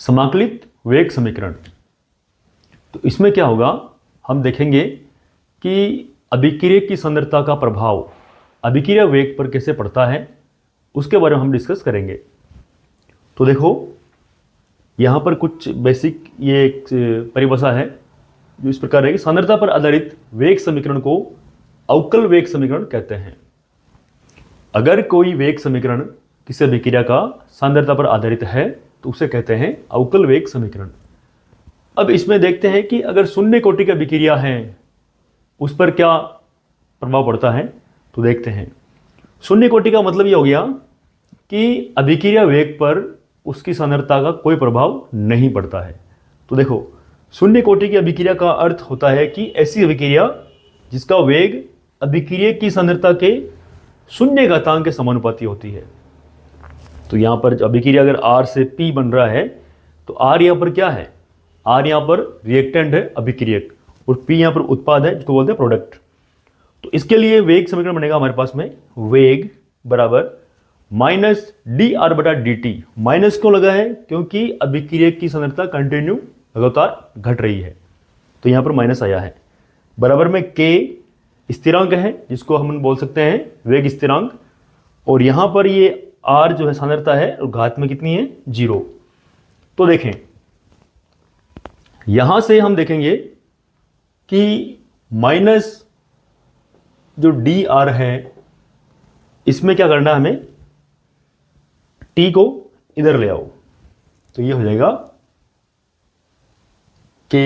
समाकलित वेग समीकरण। तो इसमें क्या होगा, हम देखेंगे कि अभिक्रिया की सांद्रता का प्रभाव अभिक्रिया वेग पर कैसे पड़ता है, उसके बारे में हम डिस्कस करेंगे। तो देखो यहाँ पर कुछ बेसिक ये एक परिभाषा है जो इस प्रकार है कि सांद्रता पर आधारित वेग समीकरण को अवकल वेग समीकरण कहते हैं। अगर कोई वेग समीकरण किसी अभिक्रिया का सांद्रता पर आधारित है तो उसे कहते हैं अवकल वेग समीकरण। अब इसमें देखते हैं कि अगर शून्य कोटि की अभिक्रिया है उस पर क्या प्रभाव पड़ता है। तो देखते हैं, शून्य कोटि का मतलब ये हो गया कि अभिक्रिया वेग पर उसकी सांद्रता का कोई प्रभाव नहीं पड़ता है। तो देखो, शून्य कोटि की अभिक्रिया का अर्थ होता है कि ऐसी अभिक्रिया जिसका वेग अभिक्रिया की सांद्रता के शून्य घातांक के समानुपाती होती है। तो यहाँ पर अभिक्रिया अगर R से P बन रहा है तो R यहाँ पर क्या है, R यहाँ पर रिएक्टेंट है अभिक्रियक, और P यहाँ पर उत्पाद है जिसको बोलते हैं प्रोडक्ट। तो इसके लिए वेग समीकरण बनेगा हमारे पास में वेग बराबर माइनस डी आर बटा डी टी। माइनस क्यों लगा है, क्योंकि अभिक्रियक की सांद्रता कंटिन्यू लगातार घट रही है, तो यहाँ पर माइनस आया है। बराबर में K स्थिरांक है जिसको हम बोल सकते हैं वेग स्थिरांक, और यहाँ पर ये R जो है सांद्रता है और घात में कितनी है, 0। तो देखें, यहां से हम देखेंगे कि माइनस जो डी आर है इसमें क्या करना है, हमें T को इधर ले आओ, तो ये हो जाएगा K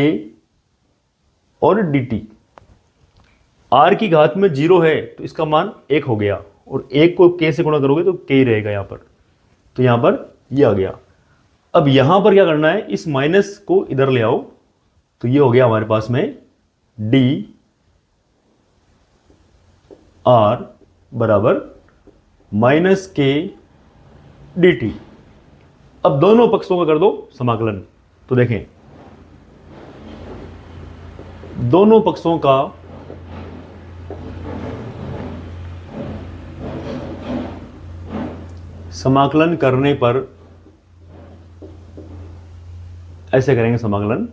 और dt। R की घात में 0 है तो इसका मान 1 हो गया, और 1 को K से गुणा करोगे तो K रहेगा यहाँ पर, तो यहाँ पर ये आ गया। अब यहाँ पर क्या करना है, इस माइनस को इधर ले आओ, तो ये हो गया हमारे पास में d r बराबर माइनस K dt। अब दोनों पक्षों का कर दो समाकलन। तो देखें, दोनों पक्षों का समाकलन करने पर ऐसे करेंगे समाकलन,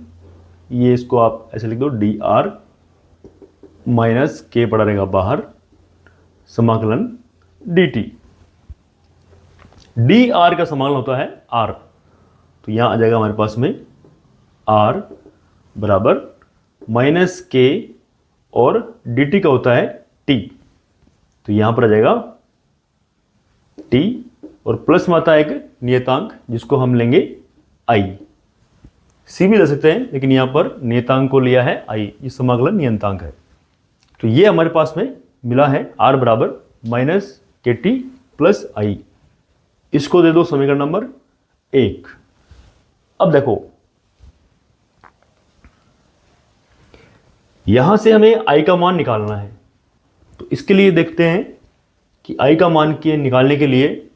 ये इसको आप ऐसे लिख दो डी आर माइनस के पड़ा रहेगा बाहर, समाकलन डी टी। डी आर का समाकलन होता है आर, तो यहां आ जाएगा हमारे पास में आर बराबर माइनस के, और डी टी का होता है टी, तो यहां पर आ जाएगा टी, और प्लस में आता है एक नियतांक जिसको हम लेंगे आई। सी भी ले सकते हैं लेकिन यहां पर नियतांक को लिया है आई, ये समाकलन नियतांक है। तो ये हमारे पास में मिला है आर बराबर माइनस के टी प्लस आई। इसको दे दो समीकरण नंबर 1। अब देखो, यहां से हमें आई का मान निकालना है, तो इसके लिए देखते हैं कि आई का मान के निकालने के लिए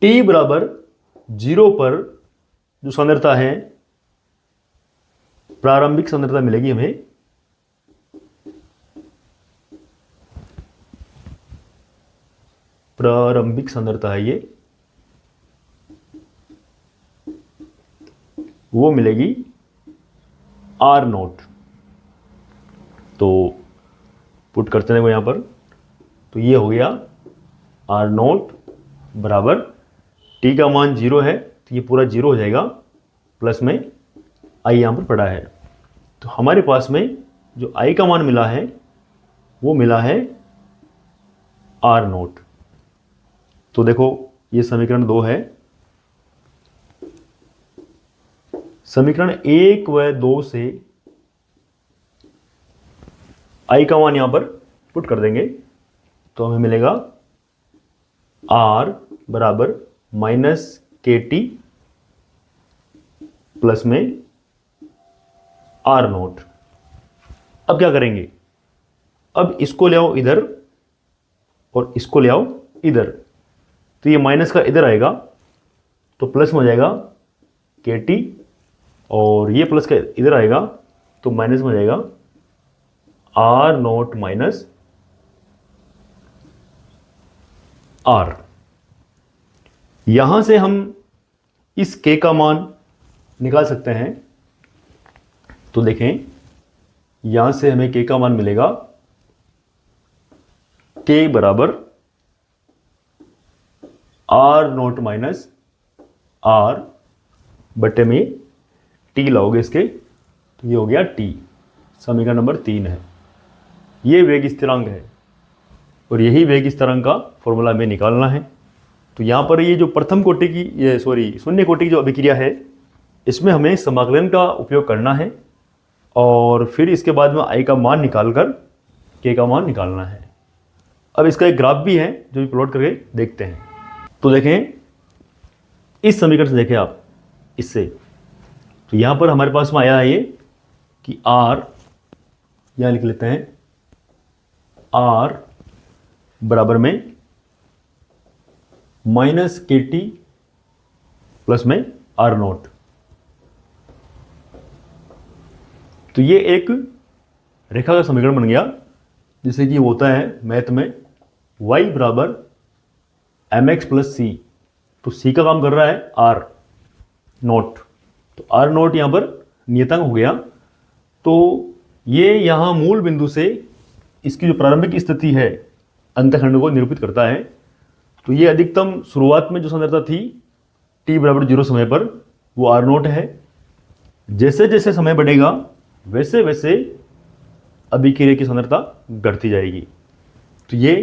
t बराबर 0 पर जो सांद्रता है, प्रारंभिक सांद्रता मिलेगी हमें, प्रारंभिक सांद्रता है ये, वो मिलेगी आर नोट। तो पुट करते हैं वो यहां पर, तो ये हो गया आर नोट बराबर टी का मान 0 है तो ये पूरा 0 हो जाएगा, प्लस में आई यहां पर पड़ा है। तो हमारे पास में जो आई का मान मिला है वो मिला है आर नोट। तो देखो, ये समीकरण 2 है। समीकरण 1 व 2 से आई का मान यहां पर पुट कर देंगे तो हमें मिलेगा आर बराबर माइनस के टी प्लस में आर नोट। अब क्या करेंगे, अब इसको ले आओ इधर और इसको ले आओ इधर, तो ये माइनस का इधर आएगा तो प्लस में हो जाएगा के टी, और ये प्लस का इधर आएगा तो माइनस में हो जाएगा आर नोट माइनस आर। यहां से हम इस के का मान निकाल सकते हैं। तो देखें, यहां से हमें k का मान मिलेगा k बराबर R0 माइनस R बटे में t लाओगे इसके, तो ये हो गया t। समीकरण नंबर 3 है। ये वेग स्थिरांक है और यही वेग स्थिरांक का फॉर्मूला हमें निकालना है। तो यहाँ पर ये जो प्रथम कोटि की, ये शून्य कोटि की जो अभिक्रिया है, इसमें हमें समाकलन का उपयोग करना है और फिर इसके बाद में i का मान निकालकर k का मान निकालना है। अब इसका एक ग्राफ भी है जो भी प्लॉट करके देखते हैं। तो देखें, इस समीकरण से देखें आप, इससे तो यहाँ पर हमारे पास में आया है ये कि r, यहाँ लिख लेते हैं r बराबर में माइनस KT प्लस में R0। तो ये एक रेखा का समीकरण बन गया, जैसे कि होता है मैथ में y बराबर mx प्लस c। तो c का काम कर रहा है R0, तो R0 यहाँ पर नियतांक हो गया। तो ये यहाँ मूल बिंदु से इसकी जो प्रारंभिक स्थिति है अंतखंड को निरूपित करता है। तो ये अधिकतम शुरुआत में जो सांद्रता थी t बराबर 0 समय पर, वो R0 है। जैसे जैसे समय बढ़ेगा वैसे वैसे अभिक्रिया की सांद्रता घटती जाएगी। तो ये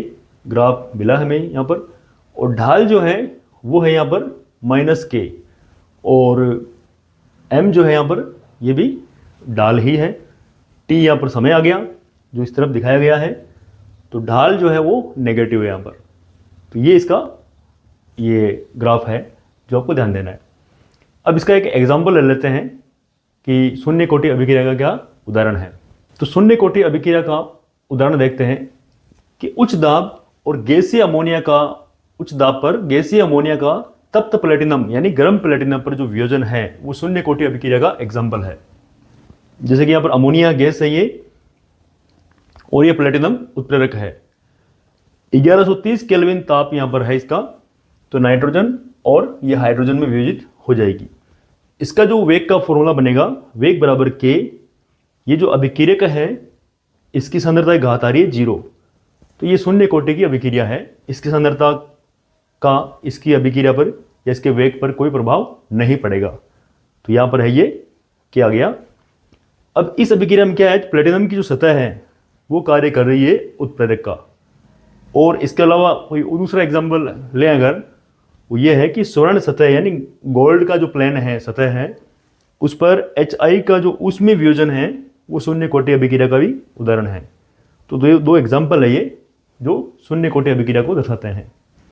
ग्राफ मिला हमें यहाँ पर, और ढाल जो है वो है यहाँ पर -k, और m जो है यहाँ पर ये भी ढाल ही है। t यहाँ पर समय आ गया जो इस तरफ दिखाया गया है, तो ढाल जो है वो नेगेटिव है यहाँ पर। तो ये इसका ये ग्राफ है जो आपको ध्यान देना है। अब इसका एक एग्जाम्पल ले लेते हैं कि शून्य कोटि अभिक्रिया का क्या उदाहरण है। तो शून्य कोटि अभिक्रिया का उदाहरण देखते हैं कि उच्च दाब और गैसीय अमोनिया का, उच्च दाब पर गैसीय अमोनिया का तप्त प्लेटिनम यानी गर्म प्लेटिनम पर जो वियोजन है वो शून्य कोटि अभिक्रिया का एग्जाम्पल है। जैसे कि यहाँ पर अमोनिया गैस है ये, और ये प्लेटिनम उत्प्रेरक है। 1130 केल्विन ताप यहाँ पर है इसका, तो नाइट्रोजन और ये हाइड्रोजन में वियोजित हो जाएगी। इसका जो वेग का फॉर्मूला बनेगा, वेग बराबर k, ये जो अभिक्रियक है इसकी सांद्रता घात आ रही है 0। तो ये शून्य कोटि की अभिक्रिया है, इसकी सांद्रता का इसकी अभिक्रिया पर या इसके वेग पर कोई प्रभाव नहीं पड़ेगा। तो यहाँ पर है ये क्या आ गया। अब इस अभिक्रिया में क्या है, प्लेटिनम की जो सतह है वो कार्य कर रही है उत्प्रेरक का। और इसके अलावा कोई दूसरा एग्जाम्पल लें अगर, वो ये है कि स्वर्ण सतह यानी गोल्ड का जो प्लेन है, सतह है, उस पर HI का जो उसमें वियोजन है वो शून्य कोटि अभिक्रिया का भी उदाहरण है। तो दो एग्जाम्पल है ये जो शून्य कोटि अभिक्रिया को दर्शाते हैं।